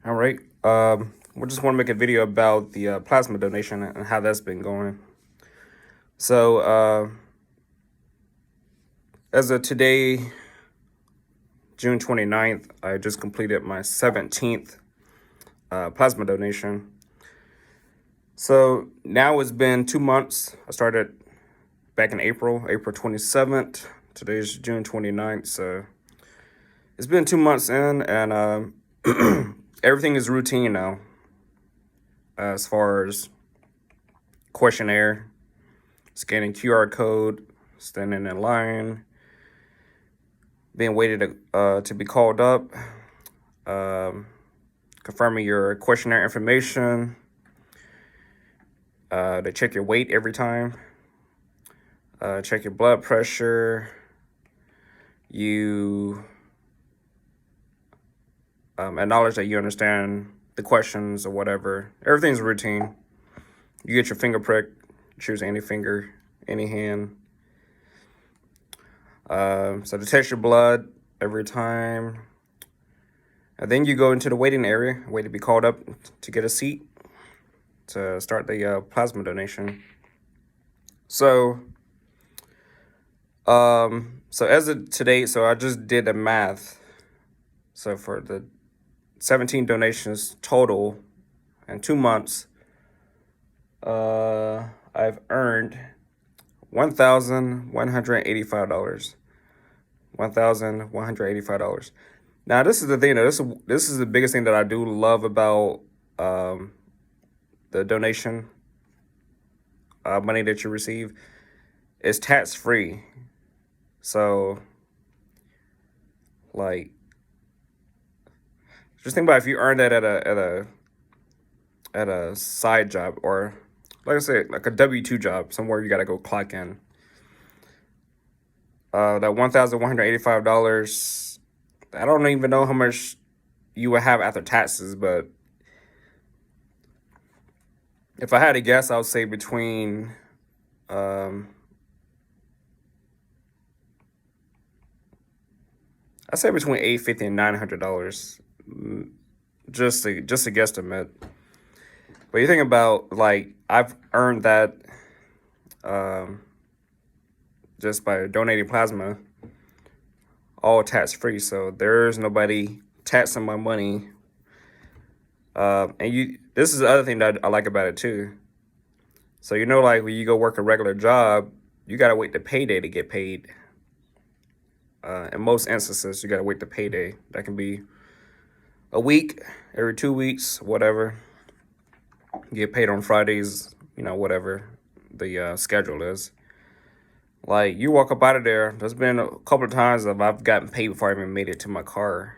All right. We just want to make a video about the plasma donation and how that's been going. So, as of today, June 29th, I just completed my 17th plasma donation. So now it's been 2 months. I started back in April 27th. Today's June 29th. So it's been 2 months in, and everything is routine now as far as questionnaire, scanning QR code, standing in line, being waited to be called up, confirming your questionnaire information. They check your weight every time, check your blood pressure. You acknowledge that you understand the questions or whatever. Everything's routine. You get your finger prick, choose any finger, any hand. So they test your blood every time. And then you go into the waiting area, wait to be called up to get a seat to start the plasma donation. So as of today, so I just did the math. So for the 17 donations total in 2 months, I've earned $1,185. $1,185. Now, this is the thing. This is the biggest thing that I do love about the donation money that you receive. It's tax free. So, like, just think about if you earn that at a side job, or like I said, like a W-2 job somewhere you gotta go clock in. That $1,185. I don't even know how much you would have after taxes, but if I had to guess, I would say between I say between $850 and $900, just a guesstimate. But you think about, like, I've earned that just by donating plasma, all tax free. So there's nobody taxing my money. This is the other thing that I like about it too. So like when you go work a regular job, you gotta wait the payday to get paid. In most instances, you gotta wait the payday. That can be a week, every 2 weeks, whatever. You get paid on Fridays, whatever the schedule is. Like, you walk up out of there, there's been a couple of times that I've gotten paid before I even made it to my car.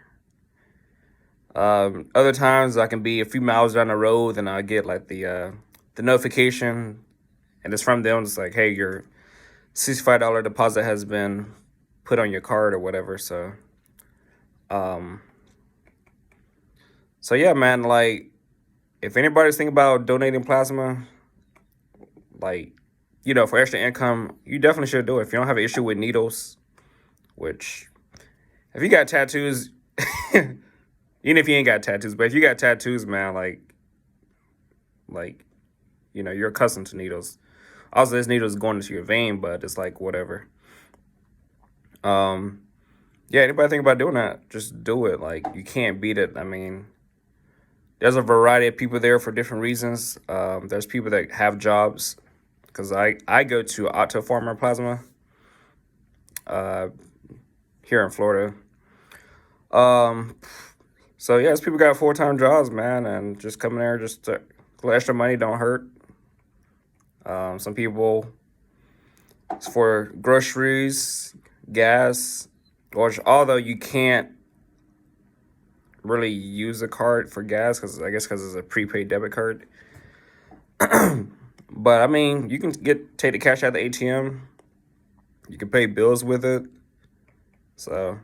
Other times I can be a few miles down the road and I get like the notification, and it's from them. It's like, hey, your $65 deposit has been put on your card or whatever. So yeah, man, like, if anybody's thinking about donating plasma, like, for extra income, you definitely should do it. If you don't have an issue with needles, which, if you got tattoos, even if you ain't got tattoos, but if you got tattoos, man, like, you're accustomed to needles. Also, this needle is going into your vein, but it's like, whatever. Yeah, anybody think about doing that, just do it. Like, you can't beat it. I mean, there's a variety of people there for different reasons. There's people that have jobs, because I go to Otto Pharma Plasma here in Florida. So yeah, people got full-time jobs, man, and just coming there just to collect extra money don't hurt. Some people, it's for groceries, gas, although you can't really use a card for gas because it's a prepaid debit card. But I mean, you can take the cash out of the ATM. You can pay bills with it. So,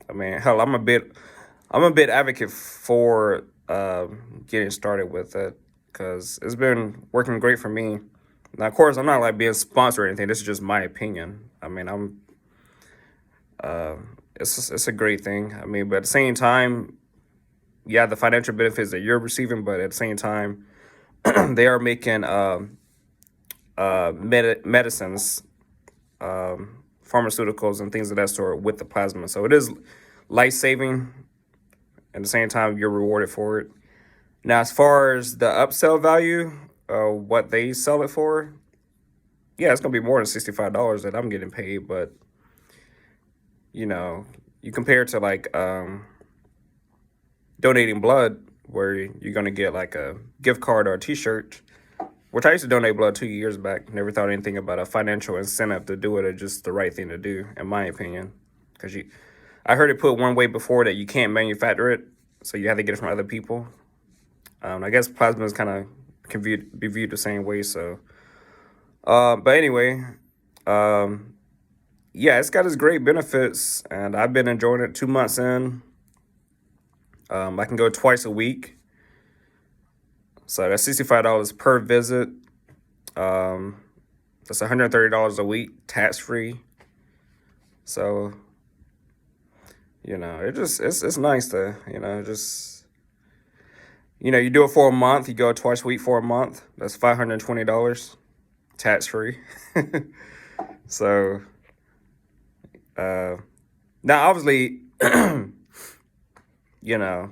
I mean, hell, I'm a bit advocate for getting started with it, because it's been working great for me. Now, of course, I'm not like being sponsored or anything. This is just my opinion. I mean, it's a great thing. I mean, but at the same time, yeah, the financial benefits that you're receiving, but at the same time, they are making medicines, pharmaceuticals, and things of that sort with the plasma. So it is life saving. At the same time, you're rewarded for it. Now, as far as the upsell value, what they sell it for, yeah, it's gonna be more than $65 that I'm getting paid. But you know, you compare it to like donating blood, where you're gonna get like a gift card or a T-shirt. Which I used to donate blood 2 years back. Never thought anything about a financial incentive to do it, or just the right thing to do, in my opinion. Because I heard it put one way before that you can't manufacture it, so you have to get it from other people. I guess plasma is kind of can be viewed the same way. So, but anyway, um, yeah, it's got its great benefits, and I've been enjoying it. 2 months in, I can go twice a week, so that's $65 per visit. That's $130 a week, tax free. So it's nice to just you do it for a month. You go twice a week for a month. That's $520, tax free. So now, obviously, you know,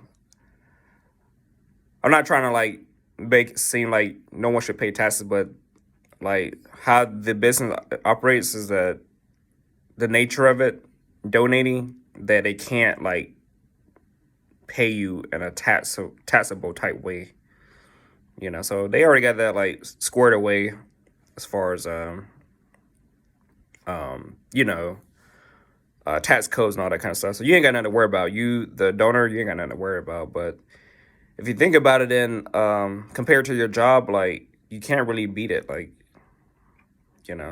I'm not trying to like make it seem like no one should pay taxes, but like how the business operates is that the nature of it, donating, that they can't like pay you in a taxable type way. So they already got that like squared away as far as you know, tax codes and all that kind of stuff. So you ain't got nothing to worry about. You, the donor, you ain't got nothing to worry about. But if you think about it, in compared to your job, like you can't really beat it. Like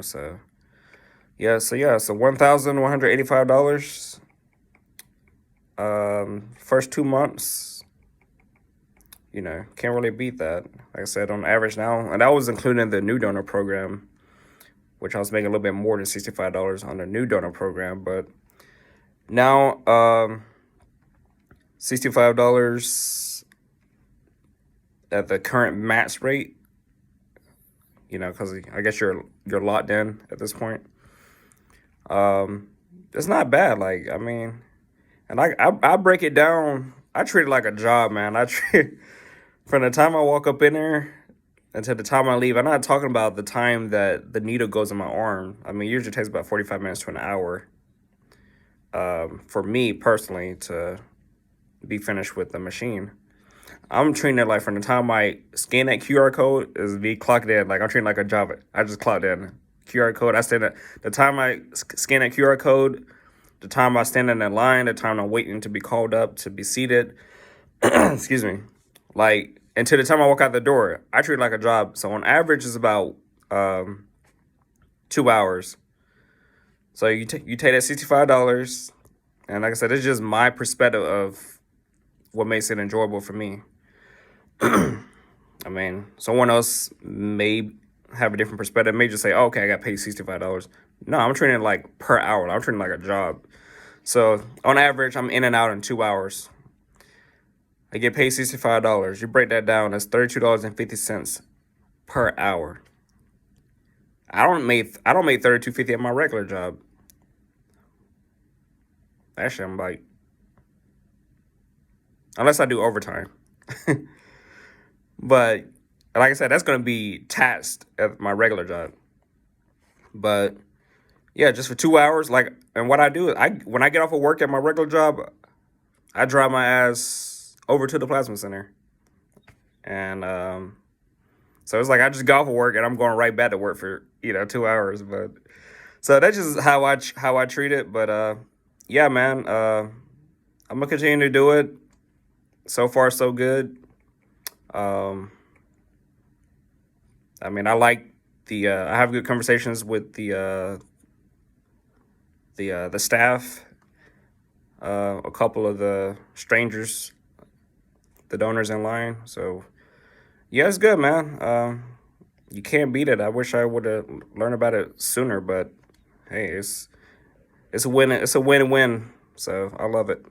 so so $1,185. First 2 months, can't really beat that. Like I said, on average now, and that was including the new donor program, which I was making a little bit more than $65 on the new donor program. But now, $65 at the current max rate, because I guess you're locked in at this point. It's not bad. Like, I mean, and I break it down. I treat it like a job, man. From the time I walk up in there until the time I leave. I'm not talking about the time that the needle goes in my arm. I mean, it usually takes about 45 minutes to an hour, for me personally, to be finished with the machine. I'm treating it like from the time I scan that QR code is be clocked in. Like I'm treating it like a job. I just clocked in. QR code. I stand at the time I scan that QR code, the time I stand in that line, the time I'm waiting to be called up to be seated. Excuse me. Like until the time I walk out the door, I treat it like a job. So on average, it's about 2 hours. So you take that $65, and like I said, it's just my perspective of what makes it enjoyable for me. I mean, someone else may have a different perspective. May just say, oh, okay, I got paid $65. No, I'm treating it like per hour. I'm treating it like a job. So on average, I'm in and out in 2 hours. I get paid $65. You break that down, that's $32.50 per hour. I don't make $32.50 at my regular job. Actually, I'm like, unless I do overtime. But like I said, that's gonna be taxed at my regular job. But yeah, just for 2 hours, like, and what I do is when I get off of work at my regular job, I drive my ass over to the plasma center. And so it's like I just got off of work and I'm going right back to work for 2 hours. But so that's just how I treat it. But yeah, man, I'm gonna continue to do it. So far, so good. I mean, I like I have good conversations with the staff, a couple of the strangers, the donors in line. So yeah, it's good, man. You can't beat it. I wish I would have learned about it sooner, but hey, it's a win. It's a win-win. So I love it.